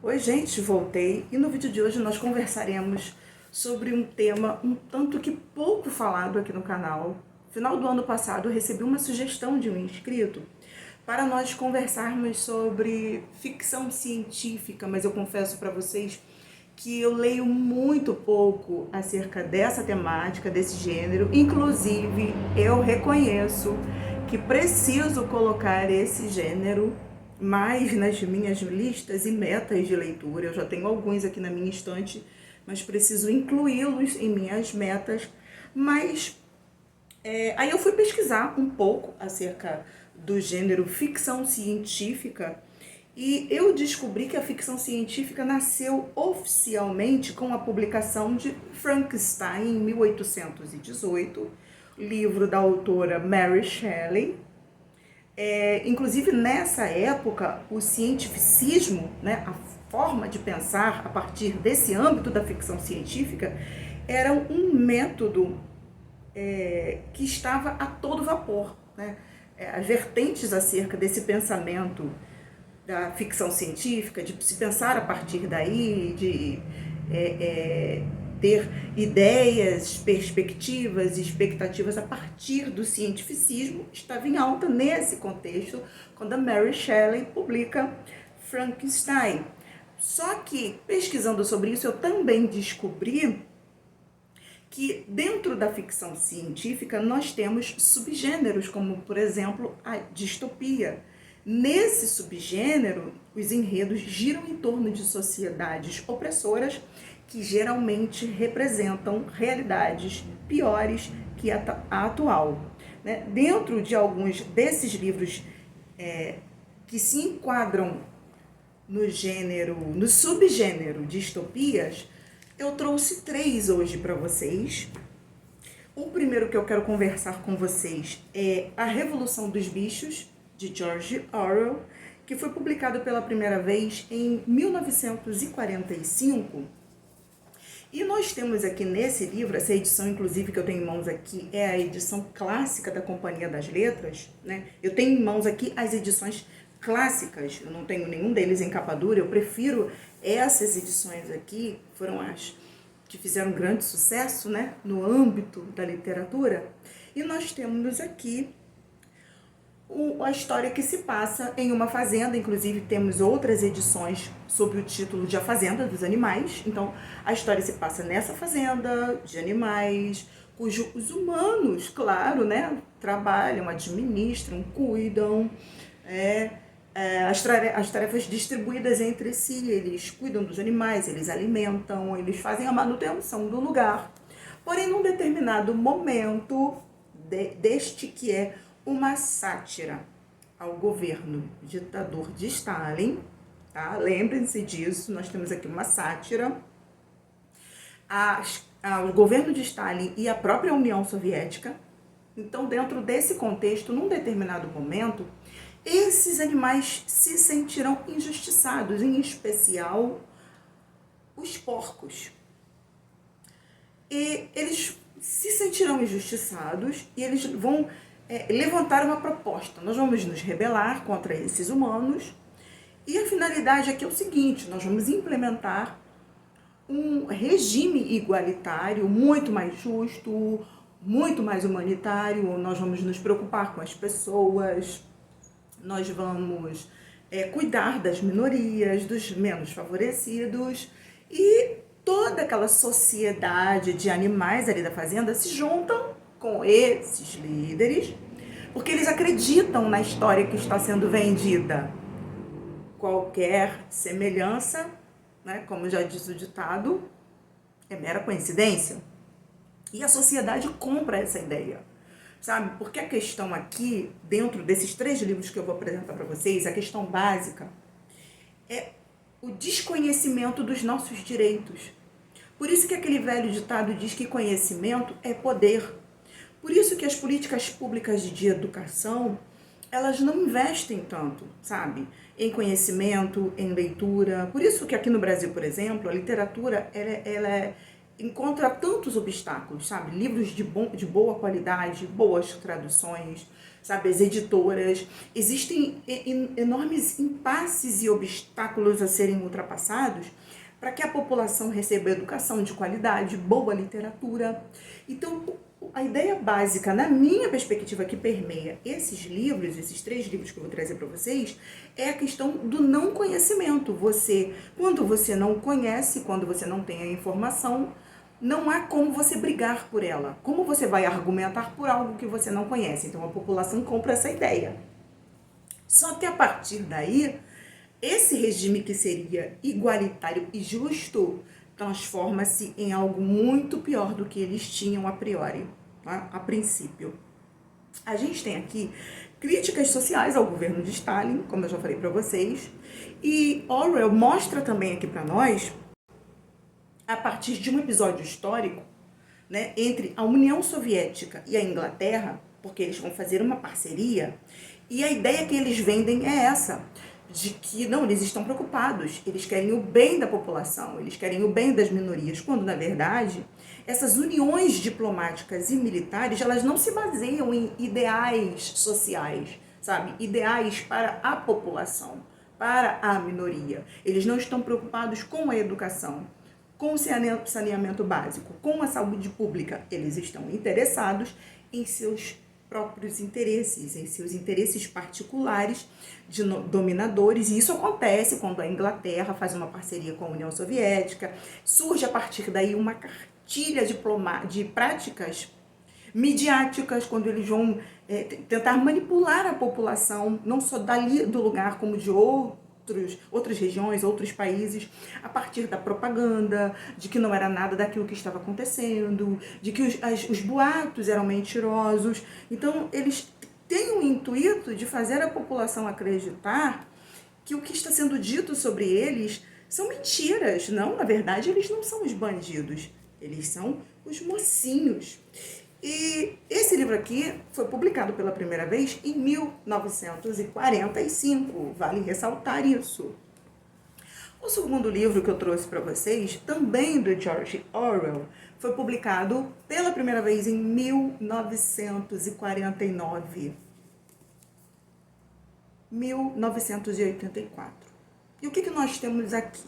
Oi, gente, voltei e no vídeo de hoje nós conversaremos sobre um tema um tanto que pouco falado aqui no canal. No final do ano passado eu recebi uma sugestão de um inscrito para nós conversarmos sobre ficção científica, mas eu confesso para vocês que eu leio muito pouco acerca dessa temática, desse gênero. Inclusive, eu reconheço que preciso colocar esse gênero mais nas minhas listas e metas de leitura. Eu já tenho alguns aqui na minha estante, mas preciso incluí-los em minhas metas. Mas aí eu fui pesquisar um pouco acerca do gênero ficção científica e eu descobri que a ficção científica nasceu oficialmente com a publicação de Frankenstein em 1818, livro da autora Mary Shelley. Inclusive nessa época, o cientificismo, né, a forma de pensar a partir desse âmbito da ficção científica, era um método que estava a todo vapor, né? As vertentes acerca desse pensamento da ficção científica, de se pensar a partir daí, de ter ideias, perspectivas e expectativas a partir do cientificismo, estava em alta nesse contexto, quando a Mary Shelley publica Frankenstein. Só que, pesquisando sobre isso, eu também descobri que dentro da ficção científica nós temos subgêneros, como, por exemplo, a distopia. Nesse subgênero, os enredos giram em torno de sociedades opressoras que geralmente representam realidades piores que a atual. Né? Dentro de alguns desses livros que se enquadram no subgênero distopias, eu trouxe 3 hoje para vocês. O primeiro que eu quero conversar com vocês é A Revolução dos Bichos, de George Orwell, que foi publicado pela primeira vez em 1945. E nós temos aqui nesse livro, essa edição inclusive que eu tenho em mãos aqui, é a edição clássica da Companhia das Letras, né? Eu tenho em mãos aqui as edições clássicas, eu não tenho nenhum deles em capa dura, eu prefiro essas edições aqui, foram as que fizeram grande sucesso, né, no âmbito da literatura. E nós temos aqui a história que se passa em uma fazenda, inclusive temos outras edições sob o título de A Fazenda dos Animais. Então, a história se passa nessa fazenda de animais, cujos os humanos, claro, né, trabalham, administram, cuidam, as tarefas distribuídas entre si, eles cuidam dos animais, eles alimentam, eles fazem a manutenção do lugar. Porém, num determinado momento deste que é uma sátira ao governo ditador de Stalin, tá? Lembrem-se disso, nós temos aqui uma sátira ao governo de Stalin e à própria União Soviética. Então, dentro desse contexto, num determinado momento, esses animais se sentirão injustiçados, em especial os porcos. E eles se sentirão injustiçados e eles vão levantar uma proposta. Nós vamos nos rebelar contra esses humanos e a finalidade aqui é o seguinte: nós vamos implementar um regime igualitário muito mais justo, muito mais humanitário. Nós vamos nos preocupar com as pessoas, nós vamos cuidar das minorias, dos menos favorecidos, e toda aquela sociedade de animais ali da fazenda se juntam com esses líderes, porque eles acreditam na história que está sendo vendida. Qualquer semelhança, né, como já diz o ditado, é mera coincidência. E a sociedade compra essa ideia, sabe? Porque a questão aqui, dentro desses 3 livros que eu vou apresentar para vocês, a questão básica é o desconhecimento dos nossos direitos. Por isso que aquele velho ditado diz que conhecimento é poder. Por isso que as políticas públicas de educação, elas não investem tanto, sabe? Em conhecimento, em leitura. Por isso que aqui no Brasil, por exemplo, a literatura, ela encontra tantos obstáculos, sabe? Livros de boa qualidade, boas traduções, sabe, as editoras. Existem enormes impasses e obstáculos a serem ultrapassados para que a população receba educação de qualidade, boa literatura. Então, a ideia básica, na minha perspectiva, que permeia esses livros, esses 3 livros que eu vou trazer para vocês, é a questão do não conhecimento. Quando você não conhece, quando você não tem a informação, não há como você brigar por ela. Como você vai argumentar por algo que você não conhece? Então, a população compra essa ideia. Só que a partir daí, esse regime que seria igualitário e justo transforma-se em algo muito pior do que eles tinham a priori, tá? A princípio. A gente tem aqui críticas sociais ao governo de Stalin, como eu já falei para vocês, e Orwell mostra também aqui para nós, a partir de um episódio histórico, né, entre a União Soviética e a Inglaterra, porque eles vão fazer uma parceria, e a ideia que eles vendem é essa, de que não, eles estão preocupados, eles querem o bem da população, eles querem o bem das minorias, quando na verdade essas uniões diplomáticas e militares, elas não se baseiam em ideais sociais, sabe, ideais para a população, para a minoria. Eles não estão preocupados com a educação, com o saneamento básico, com a saúde pública. Eles estão interessados em seus próprios interesses, em seus interesses particulares de dominadores, e isso acontece quando a Inglaterra faz uma parceria com a União Soviética, surge a partir daí uma cartilha de práticas midiáticas, quando eles vão tentar manipular a população, não só dali do lugar, como de outras regiões, outros países, a partir da propaganda, de que não era nada daquilo que estava acontecendo, de que os boatos eram mentirosos. Então, eles têm o intuito de fazer a população acreditar que o que está sendo dito sobre eles são mentiras. Não, na verdade, eles não são os bandidos, eles são os mocinhos. E esse livro aqui foi publicado pela primeira vez em 1945, vale ressaltar isso. O segundo livro que eu trouxe para vocês, também do George Orwell, foi publicado pela primeira vez em 1949. 1984. E o que nós temos aqui?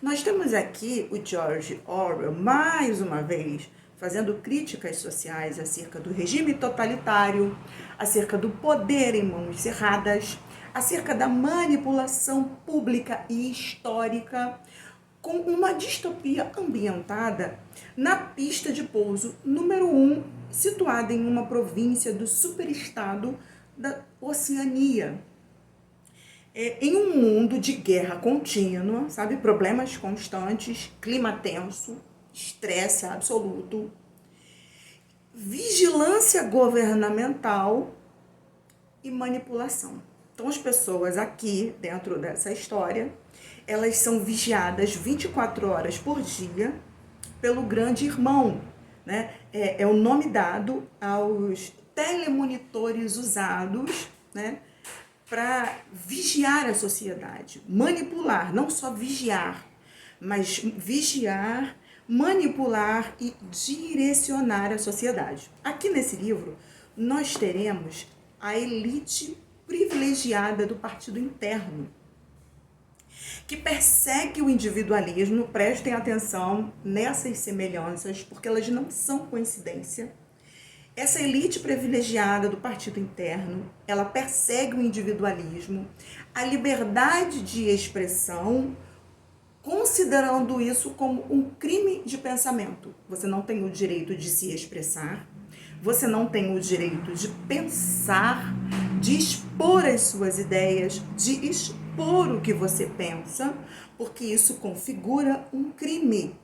Nós temos aqui o George Orwell, mais uma vez, fazendo críticas sociais acerca do regime totalitário, acerca do poder em mãos cerradas, acerca da manipulação pública e histórica, com uma distopia ambientada na pista de pouso número 1, situada em uma província do superestado da Oceania. Em um mundo de guerra contínua, sabe, problemas constantes, clima tenso, estresse absoluto, vigilância governamental e manipulação. Então, as pessoas aqui, dentro dessa história, elas são vigiadas 24 horas por dia pelo grande irmão, né? É o nome dado aos telemonitores usados, né, para vigiar a sociedade, manipular, não só vigiar, mas vigiar, manipular e direcionar a sociedade. Aqui nesse livro, nós teremos a elite privilegiada do partido interno, que persegue o individualismo. Prestem atenção nessas semelhanças, porque elas não são coincidência. Essa elite privilegiada do partido interno, ela persegue o individualismo, a liberdade de expressão, considerando isso como um crime de pensamento. Você não tem o direito de se expressar, você não tem o direito de pensar, de expor as suas ideias, de expor o que você pensa, porque isso configura um crime.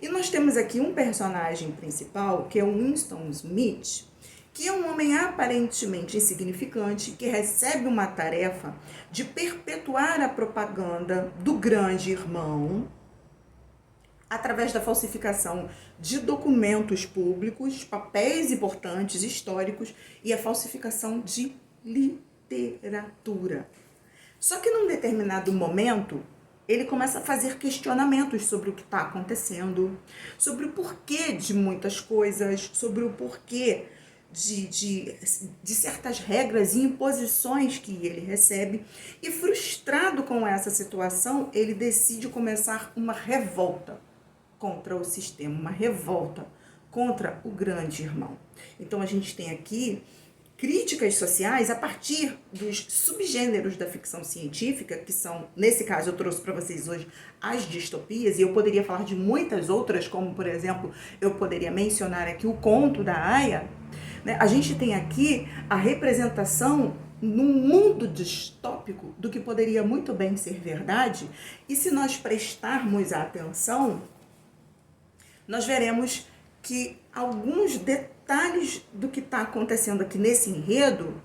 E nós temos aqui um personagem principal, que é o Winston Smith, que é um homem aparentemente insignificante, que recebe uma tarefa de perpetuar a propaganda do grande irmão através da falsificação de documentos públicos, papéis importantes, históricos, e a falsificação de literatura. Só que num determinado momento, ele começa a fazer questionamentos sobre o que está acontecendo, sobre o porquê de muitas coisas, sobre o porquê de certas regras e imposições que ele recebe, e frustrado com essa situação, ele decide começar uma revolta contra o sistema, uma revolta contra o grande irmão. Então a gente tem aqui críticas sociais a partir dos subgêneros da ficção científica, que são, nesse caso eu trouxe para vocês hoje as distopias, e eu poderia falar de muitas outras, como por exemplo, eu poderia mencionar aqui o Conto da Aia, né? A gente tem aqui a representação num mundo distópico do que poderia muito bem ser verdade, e se nós prestarmos atenção, nós veremos que alguns detalhes do que está acontecendo aqui nesse enredo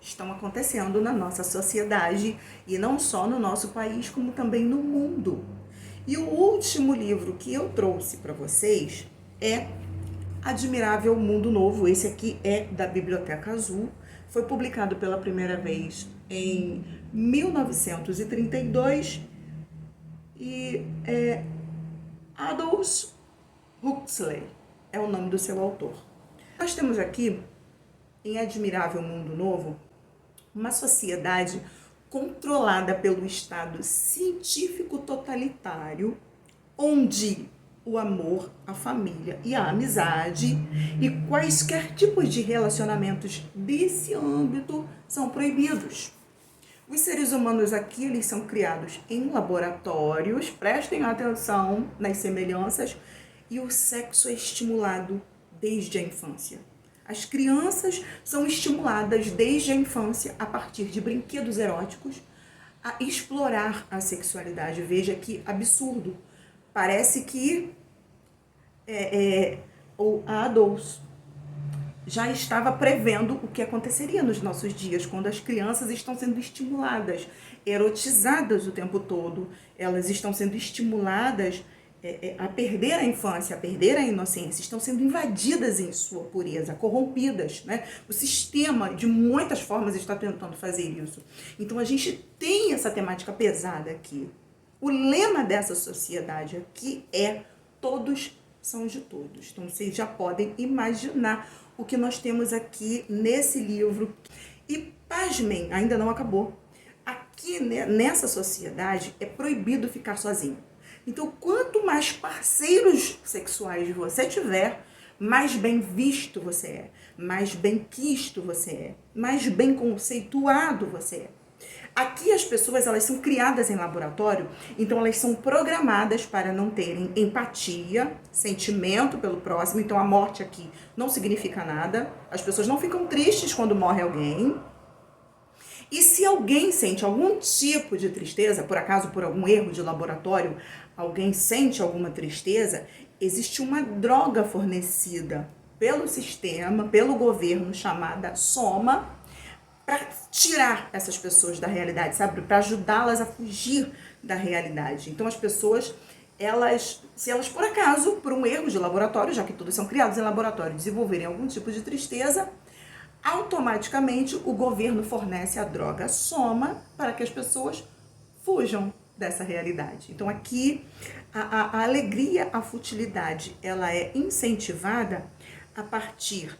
estão acontecendo na nossa sociedade, e não só no nosso país, como também no mundo. E o último livro que eu trouxe para vocês é Admirável Mundo Novo. Esse aqui é da Biblioteca Azul, foi publicado pela primeira vez em 1932 e é Aldous Huxley é o nome do seu autor. Nós temos aqui, em Admirável Mundo Novo, uma sociedade controlada pelo Estado científico totalitário, onde o amor, a família e a amizade e quaisquer tipos de relacionamentos desse âmbito são proibidos. Os seres humanos aqui, eles são criados em laboratórios, prestem atenção nas semelhanças, e o sexo é estimulado desde a infância. As crianças são estimuladas desde a infância, a partir de brinquedos eróticos, a explorar a sexualidade. Veja que absurdo. Parece que o Aldous já estava prevendo o que aconteceria nos nossos dias, quando as crianças estão sendo estimuladas, erotizadas o tempo todo. Elas estão sendo estimuladas a perder a infância, a perder a inocência, estão sendo invadidas em sua pureza, corrompidas, né? O sistema, de muitas formas, está tentando fazer isso. Então, a gente tem essa temática pesada aqui. O lema dessa sociedade aqui é todos são de todos. Então, vocês já podem imaginar o que nós temos aqui nesse livro. E, pasmem, ainda não acabou. Aqui, nessa sociedade, é proibido ficar sozinho. Então, quanto mais parceiros sexuais você tiver, mais bem visto você é, mais bem quisto você é, mais bem conceituado você é. Aqui as pessoas, elas são criadas em laboratório, então elas são programadas para não terem empatia, sentimento pelo próximo. Então a morte aqui não significa nada, as pessoas não ficam tristes quando morre alguém. E se alguém sente algum tipo de tristeza, por acaso por algum erro de laboratório, alguém sente alguma tristeza, existe uma droga fornecida pelo sistema, pelo governo, chamada soma, para tirar essas pessoas da realidade, sabe? Para ajudá-las a fugir da realidade. Então as pessoas, se elas por acaso, por um erro de laboratório, já que todos são criados em laboratório, desenvolverem algum tipo de tristeza, automaticamente o governo fornece a droga soma para que as pessoas fujam dessa realidade. Então aqui a alegria, a futilidade, ela é incentivada a partir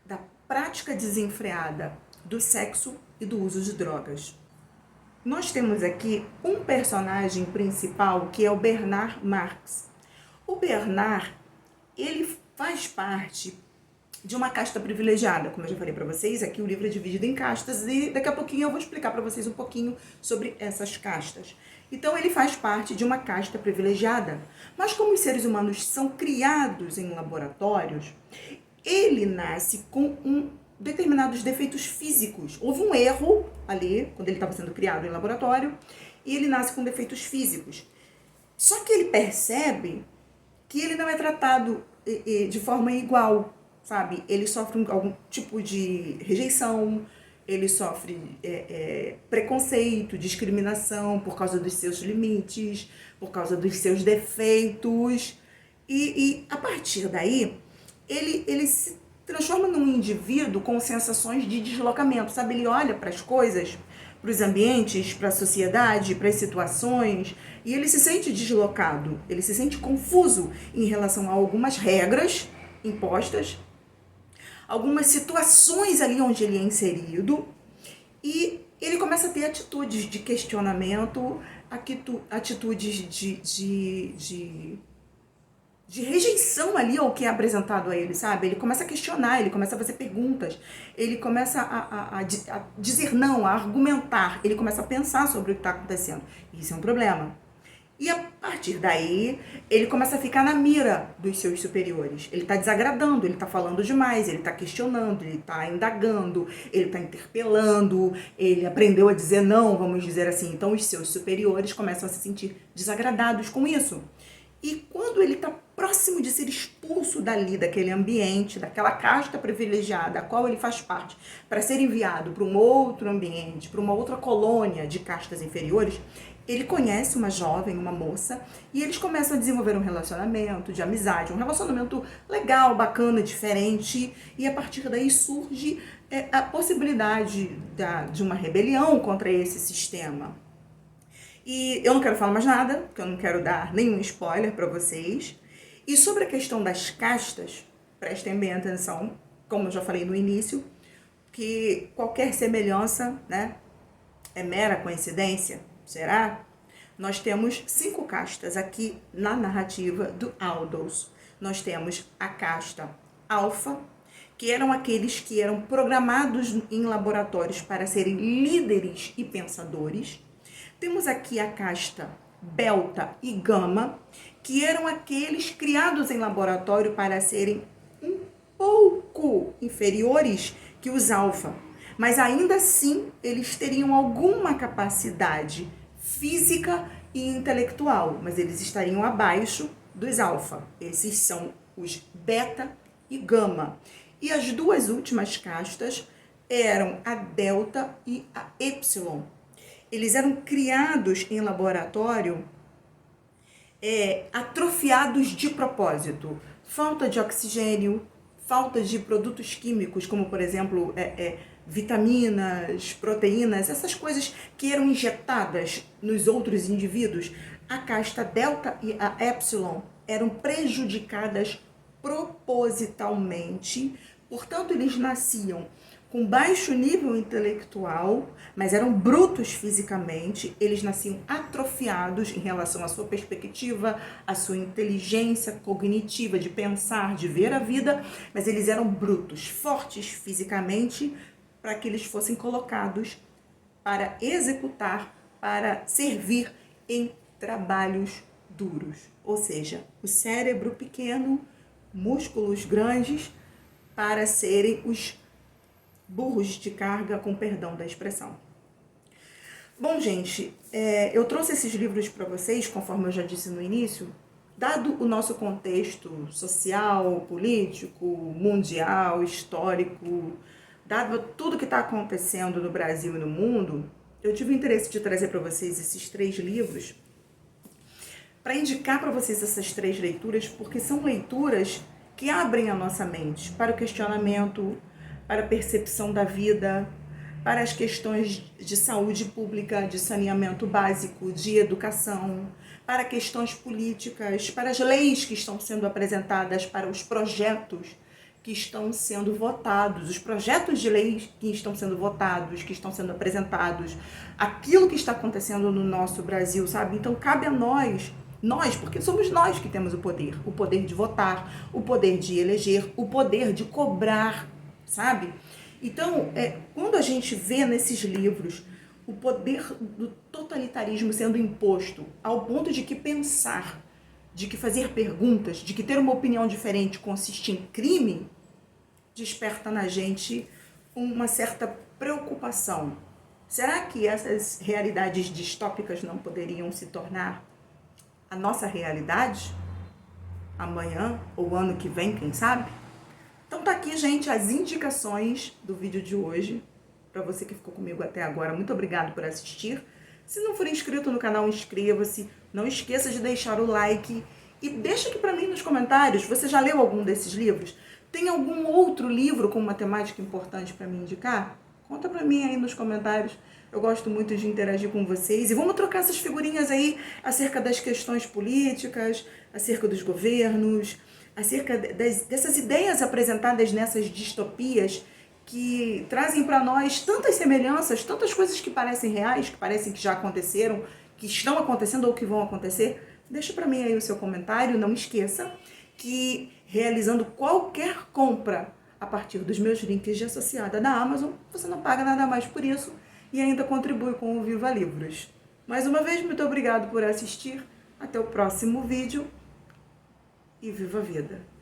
da prática desenfreada do sexo e do uso de drogas. Nós temos aqui um personagem principal que é o Bernard Marx. O Bernard, ele faz parte de uma casta privilegiada, como eu já falei para vocês. Aqui o livro é dividido em castas e daqui a pouquinho eu vou explicar para vocês um pouquinho sobre essas castas. Então ele faz parte de uma casta privilegiada, mas como os seres humanos são criados em laboratórios, ele nasce com determinados defeitos físicos. Houve um erro ali, quando ele estava sendo criado em laboratório, e ele nasce com defeitos físicos. Só que ele percebe que ele não é tratado de forma igual, sabe? Ele sofre algum tipo de rejeição, ele sofre preconceito, discriminação por causa dos seus limites, por causa dos seus defeitos. E a partir daí, ele se transforma num indivíduo com sensações de deslocamento, sabe? Ele olha para as coisas, para os ambientes, para a sociedade, para as situações, e ele se sente deslocado, ele se sente confuso em relação a algumas regras impostas, algumas situações ali onde ele é inserido, e ele começa a ter atitudes de questionamento, atitudes de rejeição ali ao que é apresentado a ele, sabe? Ele começa a questionar, ele começa a fazer perguntas, ele começa a dizer não, a argumentar, ele começa a pensar sobre o que está acontecendo. Isso é um problema. E a partir daí, ele começa a ficar na mira dos seus superiores. Ele está desagradando, ele está falando demais, ele está questionando, ele está indagando, ele está interpelando, ele aprendeu a dizer não, vamos dizer assim. Então, os seus superiores começam a se sentir desagradados com isso. E quando ele está próximo de ser expulso dali, daquele ambiente, daquela casta privilegiada a qual ele faz parte, para ser enviado para um outro ambiente, para uma outra colônia de castas inferiores, ele conhece uma jovem, uma moça, e eles começam a desenvolver um relacionamento de amizade, um relacionamento legal, bacana, diferente, e a partir daí surge a possibilidade de uma rebelião contra esse sistema. E eu não quero falar mais nada, porque eu não quero dar nenhum spoiler para vocês. E sobre a questão das castas, prestem bem atenção, como eu já falei no início, que qualquer semelhança, né, é mera coincidência. Será? Nós temos 5 castas aqui na narrativa do Aldous. Nós temos a casta alfa, que eram aqueles que eram programados em laboratórios para serem líderes e pensadores. Temos aqui a casta Delta e Gama, que eram aqueles criados em laboratório para serem um pouco inferiores que os alfa. Mas ainda assim, eles teriam alguma capacidade física e intelectual, mas eles estariam abaixo dos alfa. Esses são os beta e gama. E as duas últimas castas eram a delta e a epsilon. Eles eram criados em laboratório atrofiados de propósito. Falta de oxigênio, falta de produtos químicos, como por exemplo vitaminas, proteínas, essas coisas que eram injetadas nos outros indivíduos. A casta delta e a epsilon eram prejudicadas propositalmente, portanto eles nasciam com baixo nível intelectual, mas eram brutos fisicamente, eles nasciam atrofiados em relação à sua perspectiva, à sua inteligência cognitiva de pensar, de ver a vida, mas eles eram brutos, fortes fisicamente, para que eles fossem colocados para executar, para servir em trabalhos duros. Ou seja, o cérebro pequeno, músculos grandes, para serem os burros de carga, com perdão da expressão. Bom, gente, eu trouxe esses livros para vocês, conforme eu já disse no início, dado o nosso contexto social, político, mundial, histórico, dado tudo que está acontecendo no Brasil e no mundo, eu tive o interesse de trazer para vocês esses 3 livros, para indicar para vocês essas 3 leituras, porque são leituras que abrem a nossa mente para o questionamento, para a percepção da vida, para as questões de saúde pública, de saneamento básico, de educação, para questões políticas, para as leis que estão sendo apresentadas, para os projetos que estão sendo votados, os projetos de leis que estão sendo votados, que estão sendo apresentados, aquilo que está acontecendo no nosso Brasil, sabe? Então cabe a nós, porque somos nós que temos o poder de votar, o poder de eleger, o poder de cobrar, sabe? Então, quando a gente vê nesses livros o poder do totalitarismo sendo imposto ao ponto de que pensar, de que fazer perguntas, de que ter uma opinião diferente consiste em crime, desperta na gente uma certa preocupação. Será que essas realidades distópicas não poderiam se tornar a nossa realidade? Amanhã ou ano que vem, quem sabe? Então tá aqui, gente, as indicações do vídeo de hoje. Para você que ficou comigo até agora, muito obrigado por assistir. Se não for inscrito no canal, inscreva-se. Não esqueça de deixar o like. E deixa aqui para mim nos comentários, você já leu algum desses livros? Tem algum outro livro com uma temática importante para me indicar? Conta para mim aí nos comentários. Eu gosto muito de interagir com vocês. E vamos trocar essas figurinhas aí acerca das questões políticas, acerca dos governos, acerca dessas ideias apresentadas nessas distopias que trazem para nós tantas semelhanças, tantas coisas que parecem reais, que parecem que já aconteceram, que estão acontecendo ou que vão acontecer. Deixa para mim aí o seu comentário. Não esqueça que realizando qualquer compra a partir dos meus links de associada da Amazon, você não paga nada mais por isso e ainda contribui com o Viva Livros. Mais uma vez, muito obrigado por assistir. Até o próximo vídeo e viva a vida!